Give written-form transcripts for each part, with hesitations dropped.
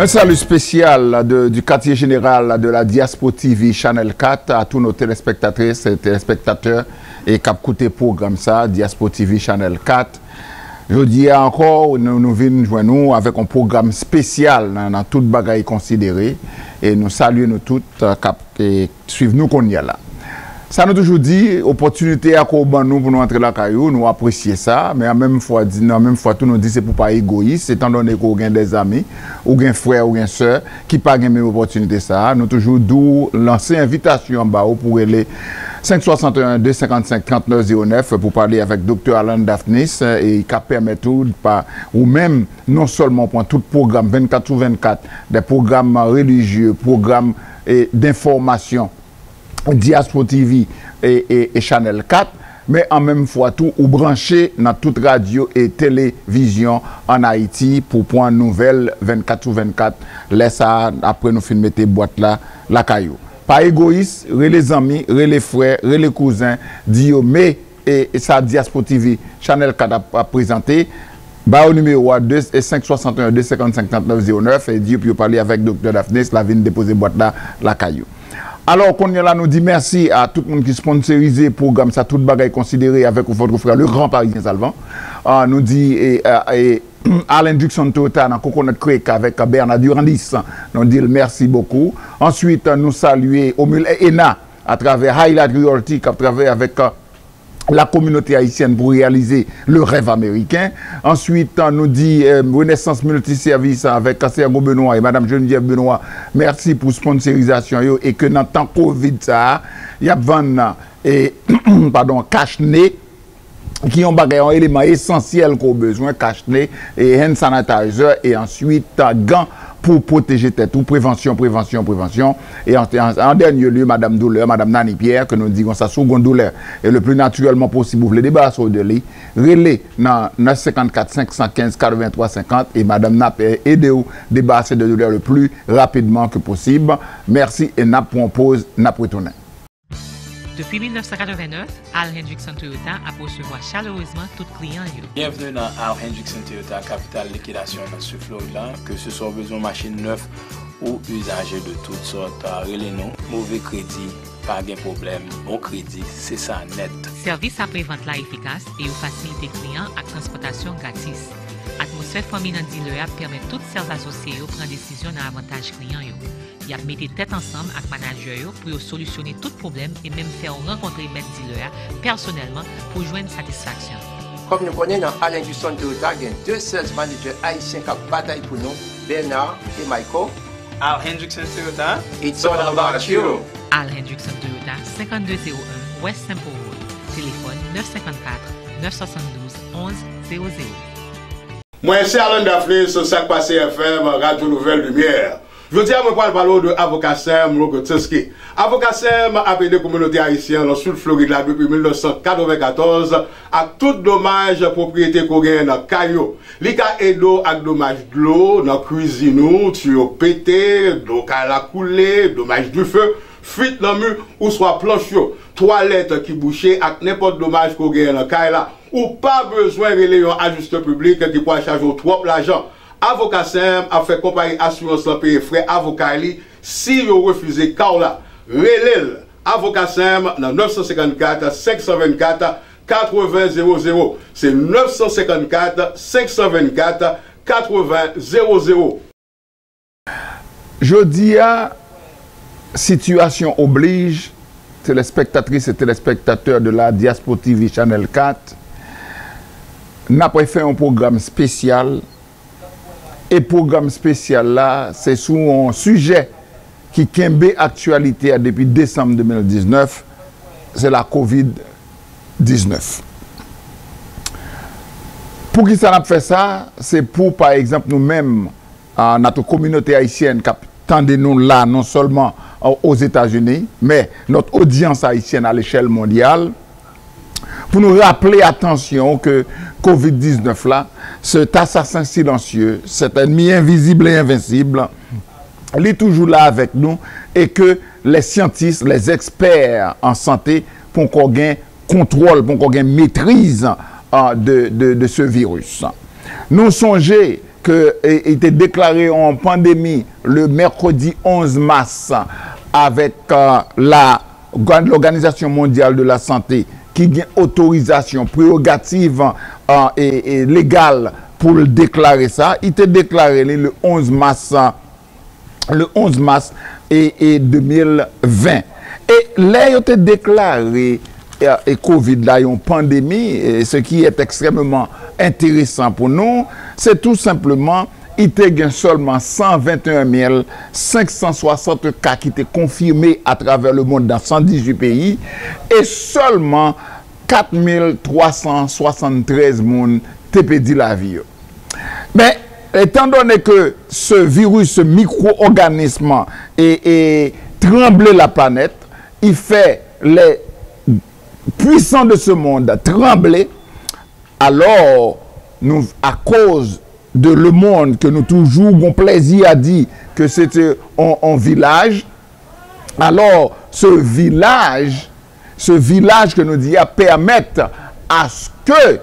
Un salut spécial du quartier général de la Diaspo TV Channel 4 à tous nos téléspectatrices et téléspectateurs et qui écoutent programme ça, Diaspo TV Channel 4. Je dis encore, nous venons joindre nous avec un programme spécial dans toute bagaille considérée et nous saluons nous toutes qui suivent nous qu'on y a là. Ça nous toujours dit, opportunité à nous pour nous entrer la caillou, nous apprécions ça, mais en même fois, tout nous dit c'est pour pas égoïste, étant donné qu'on a des amis, ou des frères, ou des sœurs, qui n'ont pas la même opportunité ça, nous toujours d'où lancer invitation en bas pour les 561 255 3909 pour parler avec Dr. Alan Daphnis et qui permet tout, ou même non seulement pour tout programme 24/24, des programmes religieux, programmes d'information, Diaspo TV et Channel 4, mais en même fois tout ou branché dans toute radio et télévision en Haïti pour point nouvelle 24/24. Laisse ça après nous filmer tes boîtes là, la caillou. Pas égoïste, les amis, les frères, les cousins, Dio, mais et ça Diaspo TV Channel 4 a présenté. Bah, au numéro 2 et 561 255 3909 et Dieu peut parler avec Dr. Daphnis, la vine déposer boîte là, la caillou. Alors, qu'on est là, nous dit merci à tout le monde qui sponsorise le programme, ça, toute bagaille considérée avec votre frère, le grand Parisien Salvan. Nous dit, Alain Duxon Toyota, dans Coconut Creek avec Bernard Durandis. Nous dit merci beaucoup. Ensuite, nous saluer Omul Ena à travers Highlight Realty, à travers avec la communauté haïtienne pour réaliser le rêve américain. Ensuite, on nous dit Renaissance Multiservice avec Sergo Benoît et Madame Geneviève Benoît. Merci pour la sponsorisation et que dans le temps Covid, il y a cache-nez qui ont un élément essentiel qu'on a besoin, cache-nez et hand sanitizer et ensuite gants pour protéger tête ou prévention. Et en dernier lieu, Madame Douleur, Madame Nani Pierre, que nous disons ça seconde douleur. Et le plus naturellement possible, vous voulez débarrasser de lui, relais dans 954 515 83 50 et Madame Nap aidez-vous débarrasser de douleur le plus rapidement que possible. Merci et Nap propose Nap retourner. Depuis 1989, Al Hendrickson Toyota a pour recevoir chaleureusement tout client. Bienvenue dans Al Hendrickson Toyota, capitale liquidation dans ce Florida. Que ce soit besoin de machine neuve ou usager de toutes sortes, relais-nous, mauvais crédit, pas de problème, bon crédit, c'est ça net. Service après-vente là efficace et aux facilités clients à transportation gratis. Atmosphère famille dans dealer permet toutes ces associés de prendre décision dans l'avantage client. Il a mis tête ensemble avec manager pour solutionner tout problème et même faire rencontrer maître dealer personnellement pour joindre satisfaction. Comme nous connaissons dans Alain Duxon Toyota, il y a deux sales managers haïtiens qui bataillent pour nous, Bernard et Michael. Al Hendrickson Toyota, it's all about you. Al Hendrickson Toyota, 5201 West Temple Road. Téléphone 954 972 1100. Moi, c'est Alan Daphnis, sur Sac Passé FM, Radio Nouvelle Lumière. Je dis à moi parler de avocat Sam Rokotinski. Avocat Sam a aidé la communauté haïtienne dans le sud Floride depuis 1994 à tout dommage propriété qu'on gagne dans Caillou. Il a aidé à dommage de l'eau, dans la cuisine, tuyau pété, d'eau qui a coulé, dommage du feu, fuite dans le mur ou soit planche, toilette qui bouchée avec n'importe dommage qu'on gagne dans Caillou. Ou pas besoin de un ajusteur public qui peut charger trop l'argent. Avocat Sam a fait compagnie assurance en payer frais avocat si vous refusez Kaola. Relève Avocat Sam dans 954 524 8000. C'est 954 524 8000. Je dis à situation oblige, téléspectatrices et téléspectateurs de la Diaspo TV Channel 4, n'a pas fait un programme spécial. Et le programme spécial là, c'est sur un sujet qui kembe actualité depuis décembre 2019, c'est la COVID-19. Pour qui ça n'a fait ça? C'est pour, par exemple, nous-mêmes, notre communauté haïtienne, qui attendez-nous là, non seulement aux États-Unis, mais notre audience haïtienne à l'échelle mondiale, pour nous rappeler attention que COVID-19 là, cet assassin silencieux, cet ennemi invisible et invincible, il est toujours là avec nous et que les scientifiques, les experts en santé, pour qu'on ait contrôle, pour qu'on ait maîtrise de ce virus. Nous songeons que était déclaré en pandémie le mercredi 11 mars avec l'Organisation mondiale de la santé qui a autorisation prérogative et légale pour le déclarer ça. Il était déclaré le 11 mars et 2020. Et là, il était déclaré et Covid là, une pandémie, et ce qui est extrêmement intéressant pour nous, c'est tout simplement il y a seulement 121 560 cas qui étaient confirmés à travers le monde dans 118 pays et seulement 4 373 personnes ont perdu la vie. Mais étant donné que ce virus, ce micro-organisme et trembler la planète, il fait les puissants de ce monde trembler, alors nous, à cause de le monde que nous toujours avons plaisir à dire que c'était un village, alors ce village que nous disons permettre à ce que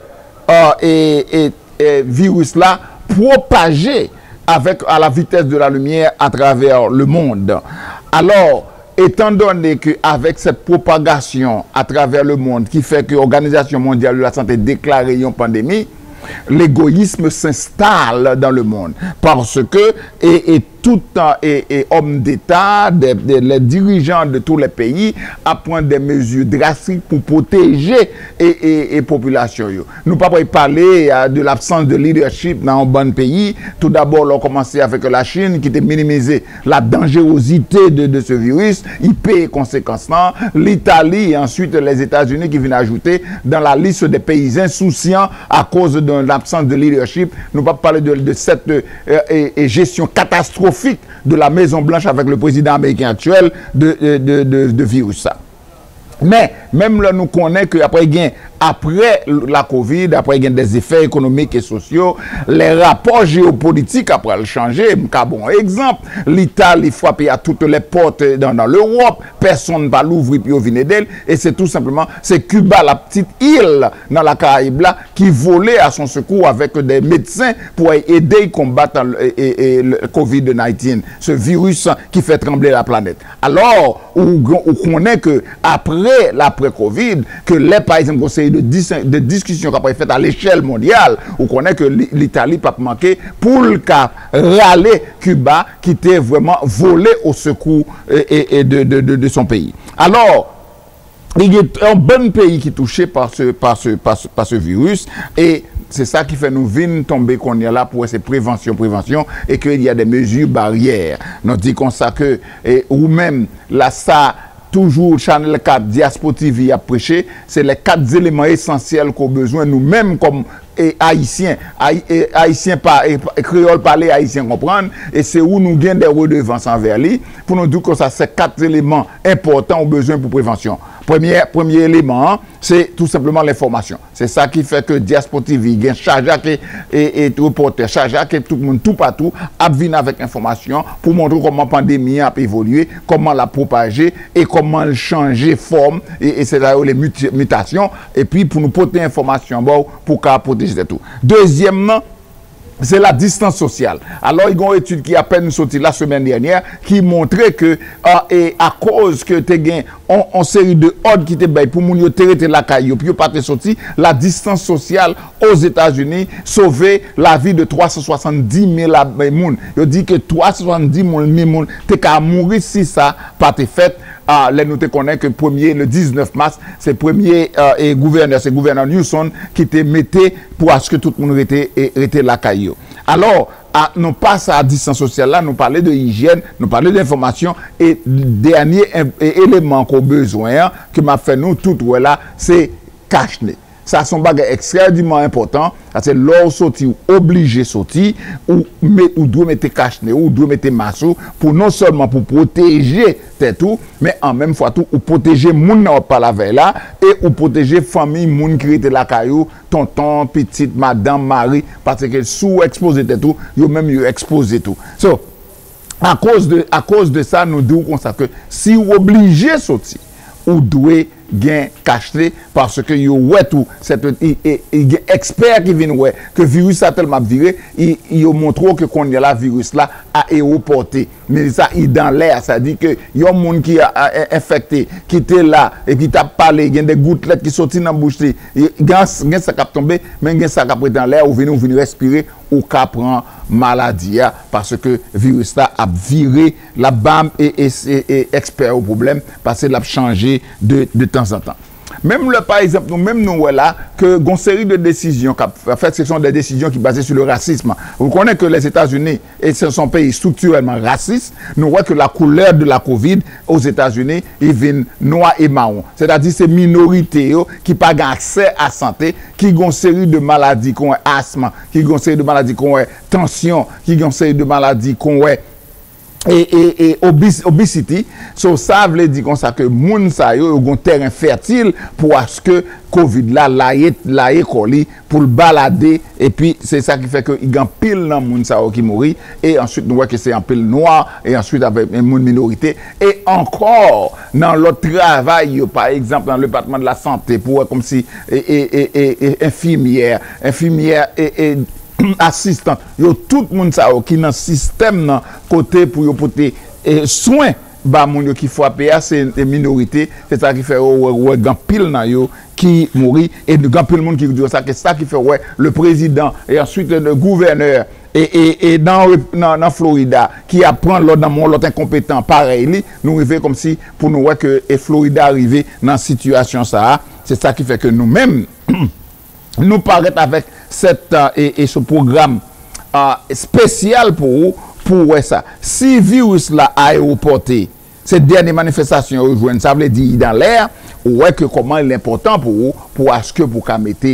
virus là propager à la vitesse de la lumière à travers le monde. Alors, étant donné qu'avec cette propagation à travers le monde qui fait que l'Organisation mondiale de la santé déclare une pandémie, l'égoïsme s'installe dans le monde parce que tout homme d'État, les dirigeants de tous les pays apprennent des mesures drastiques pour protéger les populations. Nous ne pouvons pas parler de l'absence de leadership dans un bon pays. Tout d'abord, on a commencé avec la Chine qui a minimisé la dangerosité de ce virus. Il paye les conséquences. L'Italie et ensuite les États-Unis qui viennent ajouter dans la liste des pays insouciants à cause de l'absence de leadership. Nous ne pouvons pas parler de cette gestion catastrophique de la Maison Blanche avec le président américain actuel de virus ça. Mais même là, nous connaissons qu'après la COVID, après il y a des effets économiques et sociaux, les rapports géopolitiques après le changer. Bon exemple, l'Italie frappe à toutes les portes dans l'Europe, personne ne va l'ouvrir puis au Vinedel, et c'est tout simplement, c'est Cuba, la petite île dans la Caraïbe là, qui volait à son secours avec des médecins pour aider à combattre le COVID-19, ce virus qui fait trembler la planète. Alors, on connaît que après l'après-Covid, que les par exemple conseils de discussion qui fait à l'échelle mondiale, on connaît que l'Italie pas manqué pour le cas râler Cuba qui était vraiment volé au secours de son pays. Alors, il y a un bon pays qui est touché par ce virus et c'est ça qui fait nous venir tomber qu'on est là pour ces prévention et qu'il y a des mesures barrières. Nous dit comme ça que ou même là ça toujours Channel 4 Diaspora TV a prêché, c'est les 4 éléments essentiels qu'on a besoin nous-mêmes comme haïtiens créole parler, haïtiens comprendre, et c'est où nous gagnons des redevances envers lui pour nous dire que ça c'est 4 éléments importants au besoin pour prévention. Premier élément, c'est tout simplement l'information. C'est ça qui fait que Diaspora TV gagne charge et reporter, charge tout le monde tout partout à venir avec information pour montrer comment la pandémie a évolué, comment la propager et comment le changer forme et c'est là les mutations et puis pour nous porter information pour protéger tout. Deuxièmement, c'est la distance sociale. Alors, il y a une étude qui a à peine sorti la semaine dernière qui montrait que, à cause que tu as une série de ordres qui étaient pour nous traiter la caillou, puis pas sorti, la distance sociale aux États-Unis sauver la vie de 370 000 personnes. Il dit que 370 000 personnes t'es mourir si ça pas été fait. Là, nous te connaissons que le 19 mars, c'est le premier gouverneur Newsom qui te mettait pour ce que tout le monde était la caillou. Alors, nous passons à distance sociale là, nous parlons de hygiène, nous parlons d'information et dernier élément qu'on a besoin, que m'a fait nous tout là, c'est cache-nez. Ça, c'est un bagage extrêmement important. C'est l'or sorti, obligé sorti, ou doit mettre cache-nez, ou doit mettre masque, pour non seulement pour protéger tout, mais en même fois tout, ou protéger moun n'a pas la veille là, et ou protéger famille, moun qui était la caillou, tonton, petite, madame, mari, parce que sous exposé tout, yo même yo exposé tout. So, à cause de ça, nous disons comme ça que si vous obligez sortir, ou doit gain caché parce que yo ouais tout c'est il expert qui viennent ouais que virus a tellement viré il montre que qu'on y a la virus là a aéroporté mais ça il dans l'air ça dit que y a un monde qui a infecté qui était là et qui t'a parlé il y a des gouttelettes qui sortent dans bouche gain ça cap tomber mais gain ça cap dans l'air ou venir respirer ou ka prend maladie parce que virus là a viré la bam et expert au problème parce que l'a changé de temps en temps. Même le par exemple nous là que gon série de décisions en fait ce sont des décisions qui basées sur le racisme. Vous connaissez que les États-Unis et ce sont pays structurellement racistes, nous voyons que la couleur de la Covid aux États-Unis ils viennent noir et marron. C'est-à-dire ces minorités qui pas accès à santé, qui ont série de maladies comme asthme, qui ont série de maladies comme tension, qui ont série de maladies comme et obesity, so ça veut dire comme ça que moun sa yo un terrain fertile pour ce que Covid là la école pour le balader et puis c'est ça qui fait que il y a pile dans moun sa yo qui mourit et ensuite nous voit que c'est en pile noir et ensuite avec une minorité et encore dans l'autre travail par exemple dans le département de la santé pour comme si infirmière et assistant yo tout monde ça qui dans système dans côté pour yo porter soin ba moun yo qui frappé c'est des minorités c'est ça qui fait grand pile nan yo qui mourit et grand pile monde qui dit ça que ça qui fait le président et ensuite le gouverneur et dans Florida qui apprend l'autre incompétent pareil nous arriver comme si pour nous voir que Florida arrivé dans situation ça c'est ça qui fait que nous-mêmes nous paraît avec cette et ce programme spécial pour ça. Si virus là a aéroporté, cette dernière manifestation rejoindre, ça veut dire dans l'air, ouais que comment il est important pour ce que pour mettre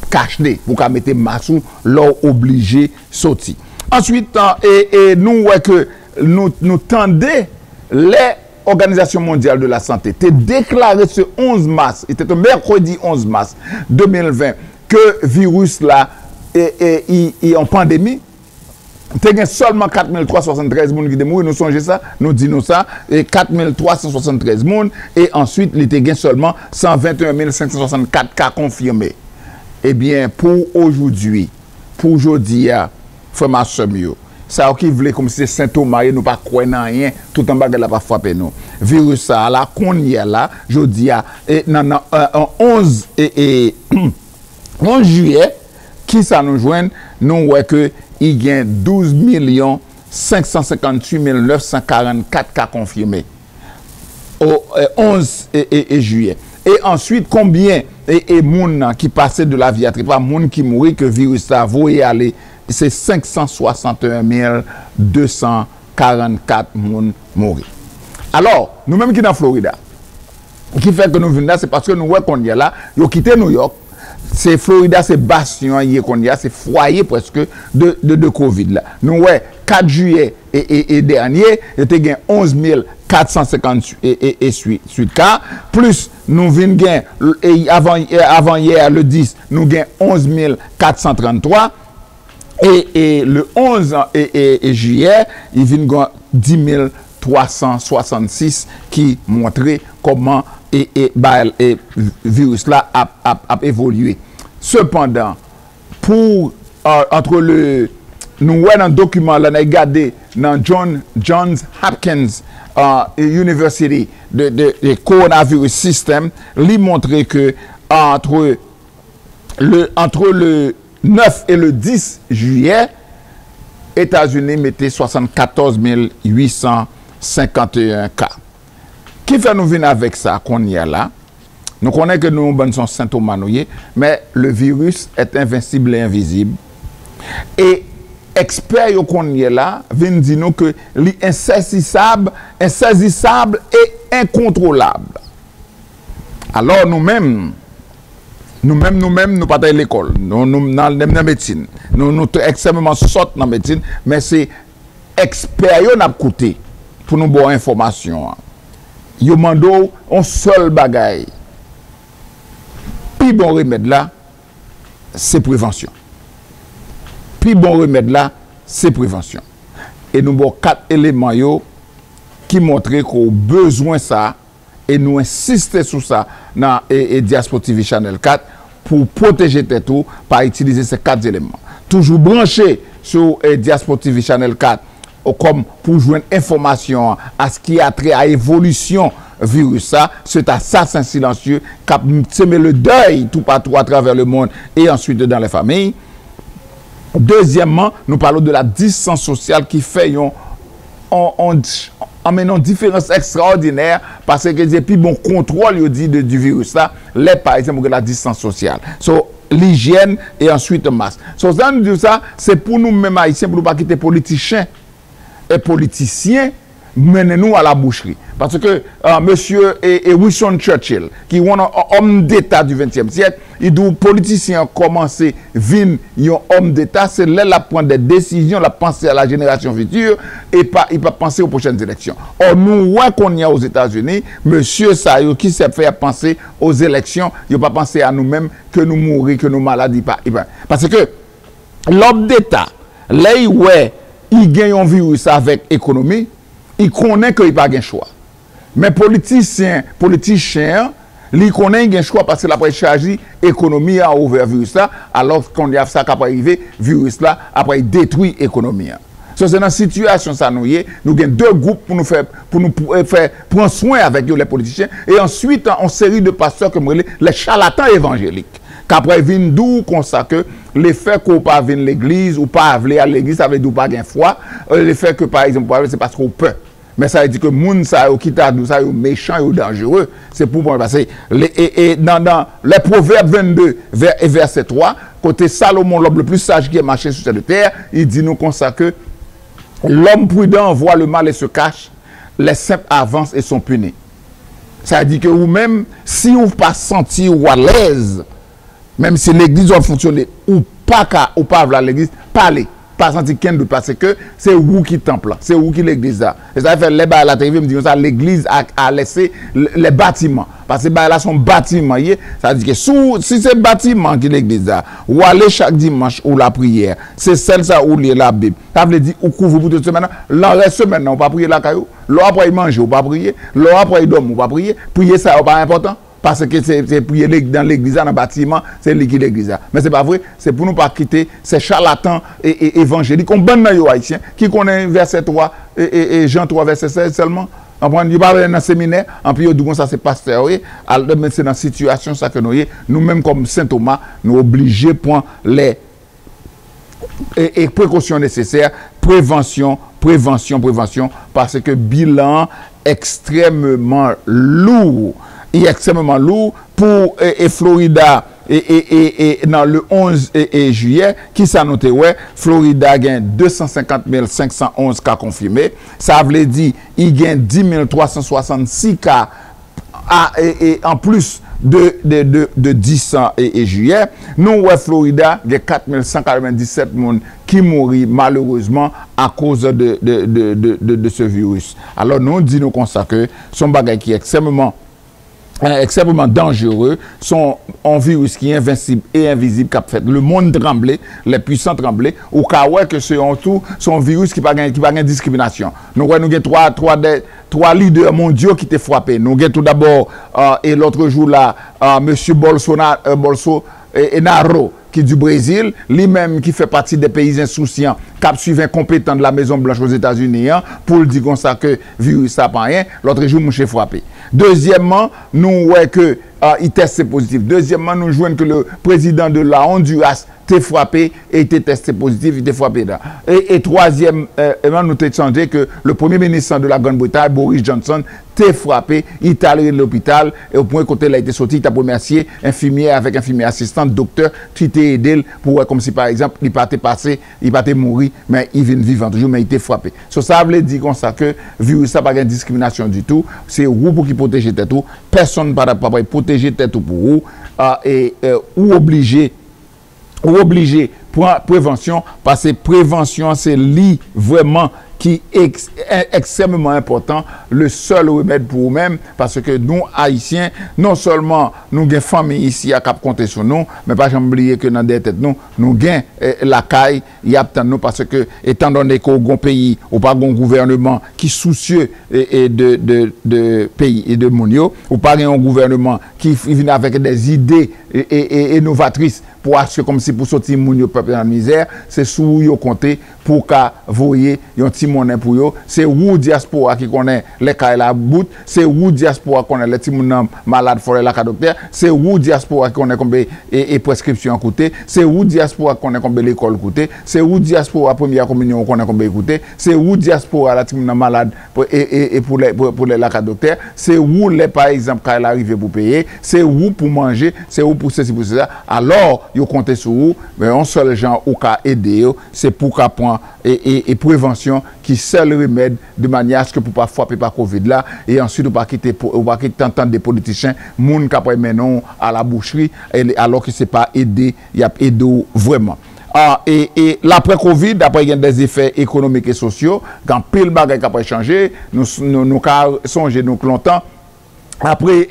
caché, pour mettre massou l'or obligé sortir. Ensuite et nous ouais que nous tendez les Organisation mondiale de la santé t'est déclaré ce 11 mars, c'était le mercredi 11 mars 2020 que virus là est en pandémie. Il y a seulement 4373 personnes qui sont morts, nous songez ça, nous disons ça, et 4373 personnes, et ensuite il y a seulement 121 564 cas confirmés. Eh bien, pour aujourd'hui, frère ma soeur, ça qui voulait comme si c'est Saint-Thomas nous pas croire dans rien tout en bas de la pas frapper nous virus ça là qu'on y a là jodi a non 11 juillet qui ça nous joindre nous ouais que il y a 12 558 944 cas confirmés au 11 juillet et ensuite combien et moun qui passait de la vie à pas moun qui mourit que virus ça voyait aller c'est 561 244 moun mourir. Alors, nous-mêmes qui dans Florida, qui fait que nous venons là, c'est parce que nous voyons qu'on y a là, nous quitté New York, c'est Florida, c'est bastion qu'on y a, c'est foyer presque de Covid là. Nous voyons 4 juillet et dernier, il y a 11 458 et suite cas, plus nous venons avant hier le 10, nous avons 11 433. Et le 11 juillet, il vient 10 366 qui montrait comment le virus là a évolué. Cependant, pour entre nous voyons dans le document là, regardez dans Johns Hopkins University de coronavirus system, il montre que entre le 9 et le 10 juillet, États-Unis mettaient 74 851 cas. Qui fait nous venir avec ça qu'on y a là? Nous connaissons que nous sommes Saint-Thomas, mais le virus est invincible et invisible. Et experts qu'on y a là viennent dire nous que l'insaisissable et incontrôlable. Alors nous-mêmes, nous pas à l'école, nous dans la médecine, nous extrêmement sortent dans la médecine, mais c'est experts qui ont coûté pour nous avoir information. Yo mando un seul bagaille. Puis bon remède là, c'est prévention. Puis bon remède là, c'est prévention. Et nous avons 4 éléments qui montrent qu'on a besoin ça Et nous insistons sur ça dans Diaspora TV Channel 4 pour protéger tes tout par utiliser ces 4 éléments. Toujours branché sur Diaspora TV Channel 4 comme pour joindre information à ce qui a trait à l'évolution virus ça, c'est assassin silencieux qui a semé le deuil tout partout à travers le monde et ensuite dans les familles. Deuxièmement, nous parlons de la distance sociale qui fait une différence extraordinaire parce que depuis bon contrôle du virus là, les par exemple la distance sociale. So, l'hygiène et ensuite masse. So, ça nous dit ça, c'est pour nous mêmes haïtiens pour ne pas quitter politiciens et politiciens menez-nous à la boucherie. Parce que monsieur Winston Churchill, qui est un homme d'État du XXe siècle, il dit politiciens commencer à venir un homme d'État, c'est là la prendre des décisions, la penser à la génération future et pas penser aux prochaines élections. Or, nous voyons qu'on y a aux États-Unis, monsieur Sayo qui s'est fait penser aux élections, il n'a pas pensé à nous-mêmes que nous mourons, que nous malades. Parce que l'homme d'État, là, il gagne un virus avec l'économie, il connaît qu'il n'y a pas de choix. Mais politiciens, ils connaissent qu'il y a un choix parce que la charge l'économie a ouvert le virus là, alors qu'on y a ça qui peut arriver, le virus là, après détruit l'économie. So, c'est dans cette situation, ça nous avons deux groupes pour nous faire prendre soin avec les politiciens et ensuite, une série de pasteurs comme les charlatans évangéliques. Qu'après, viennent d'où qu'on sait que le fait qu'on ne pas venir à l'église ou pas aller à l'église, ça veut dire pas de foi. Le fait que, par exemple, c'est parce qu'on peut. Mais ça veut dire que les gens qui sont méchants et dangereux, c'est pour passer. Et dans les Proverbes 22, verset 3, côté Salomon, l'homme le plus sage qui est marché sur cette terre, il dit nous comme ça que l'homme prudent voit le mal et se cache, les simples avancent et sont punis. Ça veut dire que vous-même, si vous ne pas sentir à l'aise, même si l'église doit fonctionner ou pas à l'église, parlez. Pas sentir qu'un doute parce que c'est vous qui temple, c'est vous qui l'église là. Et ça fait les bas à la télé me disent ça l'église a laissé les bâtiments parce que là sont bâtiments, ça veut dire que si c'est bâtiment qui l'église là, ou aller chaque dimanche ou la prière, c'est celle ça où lire la Bible. Ça veut dire ou couvre pour toute semaine, l'en reste semaine on pas prier la caillou, l'heure après manger ou pas prier, l'heure après dormir ou pas prier, prier ça n'est pas important. Parce que c'est prier dans l'église, dans le bâtiment, c'est l'église. Mais ce n'est pas vrai, c'est pour nous pas quitter ces charlatans et évangéliques. On bonne dans les haïtiens qui connaît verset 3 et Jean 3, verset 16 seulement. On prend du parler dans le séminaire, en plus, on ça c'est pasteur. C'est dans la situation ça que nous-mêmes comme Saint Thomas, nous obligés pour les précautions nécessaires, prévention, parce que bilan extrêmement lourd. Il est extrêmement lourd pour Florida et dans le 11 juillet qui s'est noté Florida a 250 511 cas confirmés, ça veut dire il y a 10 366 cas en plus de 10 et juillet. Nous Florida il y a 4 197 personnes qui mourent malheureusement à cause de ce virus. Alors nous disons comme ça que son bagage qui est extrêmement dangereux, sont un virus qui est invincible et invisible qui a fait le monde trembler, les puissants trembler, ou que c'est en tout son virus qui n'a pas de discrimination. Nous avons trois leaders mondiaux qui étaient frappés. Nous avons tout d'abord, et l'autre jour là, M. Bolsonaro, qui est du Brésil, lui-même qui fait partie des pays insouciants, qui a suivi un compétent de la Maison Blanche aux États-Unis, pour le dire comme ça que le virus n'a pas rien. L'autre jour, je suis frappé. Deuxièmement, nous voyons que il testé positif. Deuxièmement, nous jouons que le président de la Honduras était frappé et était testé positif, il était frappé là. Et troisième, nous avons changé que le premier ministre de la Grande-Bretagne, Boris Johnson, était frappé, il est allé à l'hôpital et au point côté il a été sorti, il a remercié infirmière avec infirmière assistante, docteur, qui était aidé pour comme si par exemple il pas passé, il pas mourir, mais il vient vivant toujours, mais il était frappé. Ça veut dire comme ça que le virus n'a pas de discrimination du tout, c'est vous pour qui protéger tête tout, personne ne peut pas protéger tête tout pour vous, ou obligé pour prévention, parce que prévention c'est vraiment qui est extrêmement important, le seul remède pour nous-mêmes, parce que nous, Haïtiens, non seulement nous avons des familles ici à cap compter sur nous, mais pas jamais oublier que dans des têtes nous avons la caille, il y a nous parce que, étant donné qu'au bon pays, ou pas un gouvernement qui est soucieux de pays et de monio, ou pas un gouvernement qui vient avec des idées innovatrices pour assurer comme si pour sortir mon peuple dans la misère, c'est sous yo compter pour qu'à voyer yon petit monnaie pour yo, c'est ou diaspora qui connaît les cas la bout, c'est ou diaspora qui connaît les petits moun malade forêt la docteur, c'est ou diaspora qui connaît combien et prescription coûter, c'est ou diaspora qui connaît combien l'école coûter, c'est ou diaspora première communion connaît combien coûter, c'est ou diaspora la petit moun malade et pour les la docteur, c'est où les par exemple quand elle arrive pour payer, c'est où pour manger, c'est où pour ceci pour ça. Alors yo compter sur vous, mais un seul gens ou ka aider, c'est pour qu'à point et prévention qui seul remède de manière à ce que pour pas frapper par Covid là et ensuite ou pas quitter entendre des politiciens moun qui après maintenant à la boucherie alors que c'est pas aider, il y a aidé vraiment. Et l'après Covid, après il y a des effets économiques et sociaux, quand pile bagay qui a changé, nous songer nous longtemps après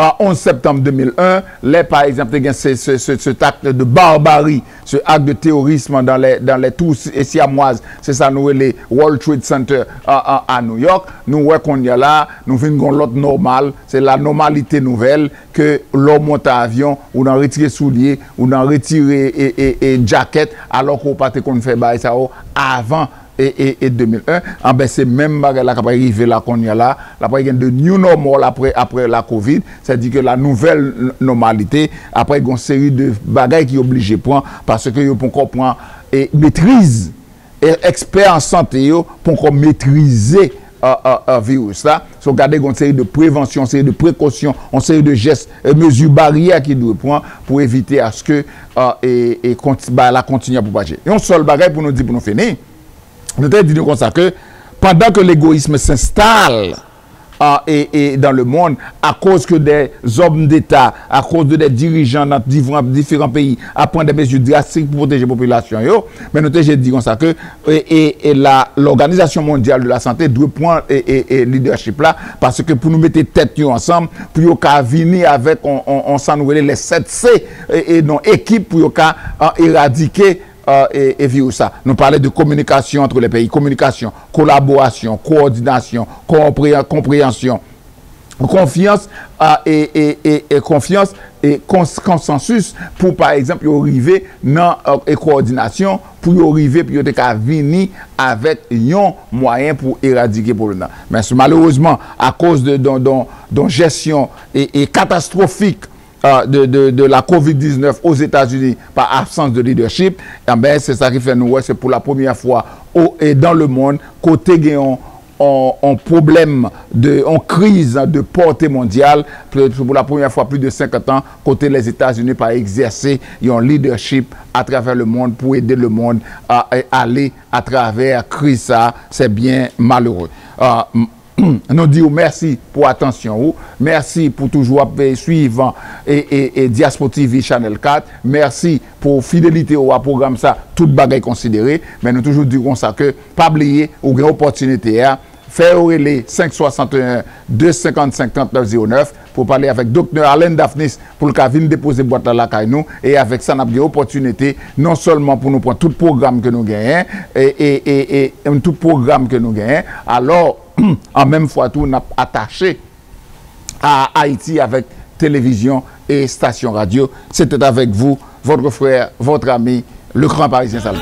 en 11 septembre 2001, par exemple, il y a cet acte de barbarie, ce acte de terrorisme dans les tours siamoises, c'est ça, nous, les World Trade Center à New York. Nous voyons qu'on y a là, nous venons l'autre normal, c'est la normalité nouvelle que l'on monte à avion, ou d'en retirer souliers, ou d'en retirer et jacket, alors qu'on partait qu'on fait ça avant. Et 2001, c'est même bagage là qui va arriver là qu'on y a là, il y a de new normal après la Covid, c'est-à-dire que la nouvelle normalité, après il y a une série de bagages qui sont obligés de prendre parce que pour qu'on prend et maîtrise, et expert en santé pour qu'on maîtriser virus là, so garder une série de prévention, une série de précautions, une série de gestes, mesures barrières qui doivent prendre pour éviter à ce que la continue à propager. Et un seul bagage pour nous dire pour nous finir. Nous avons dit comme ça que pendant que l'égoïsme s'installe dans le monde, à cause que des hommes d'État, à cause de des dirigeants dans différents pays, à prendre des mesures drastiques pour protéger la population, mais nous avons dit comme ça que l'Organisation mondiale de la santé doit prendre leadership là, parce que pour nous mettre tête ensemble, pour venir avec, on s'en les 7C et nos équipes pour éradiquer et virus ça. Nous parlons de communication entre les pays, communication, collaboration, coordination, compréhension, confiance confiance et consensus pour par exemple arriver dans coordination pour arriver puis venir avec un moyen pour éradiquer le problème. Mais malheureusement à cause de gestion et catastrophique de la COVID-19 aux États-Unis par absence de leadership, c'est ça qui fait nous, c'est pour la première fois dans le monde, côté en problème en crise de portée mondiale, pour la première fois plus de 50 ans, côté les États-Unis par exercer un leadership à travers le monde pour aider le monde à aller à travers la crise. Ça, c'est bien malheureux. Nous disons merci pour l'attention, merci pour toujours suivre et Diaspora TV Channel 4, merci pour fidélité au programme ça, toute bagaille considérée, mais nous toujours disons ça que pas oublier ou une opportunité faire les 561 255 3909 pour parler avec Dr. Alain Daphnis pour le venir déposer boîte à la caille nous et avec ça nous avons une opportunité non seulement pour nous prendre tout programme que nous gagnons et tout programme que nous gagnons, alors en même fois tout, on a attaché à Haïti avec télévision et station radio. C'était avec vous, votre frère, votre ami, le Grand Parisien Salman.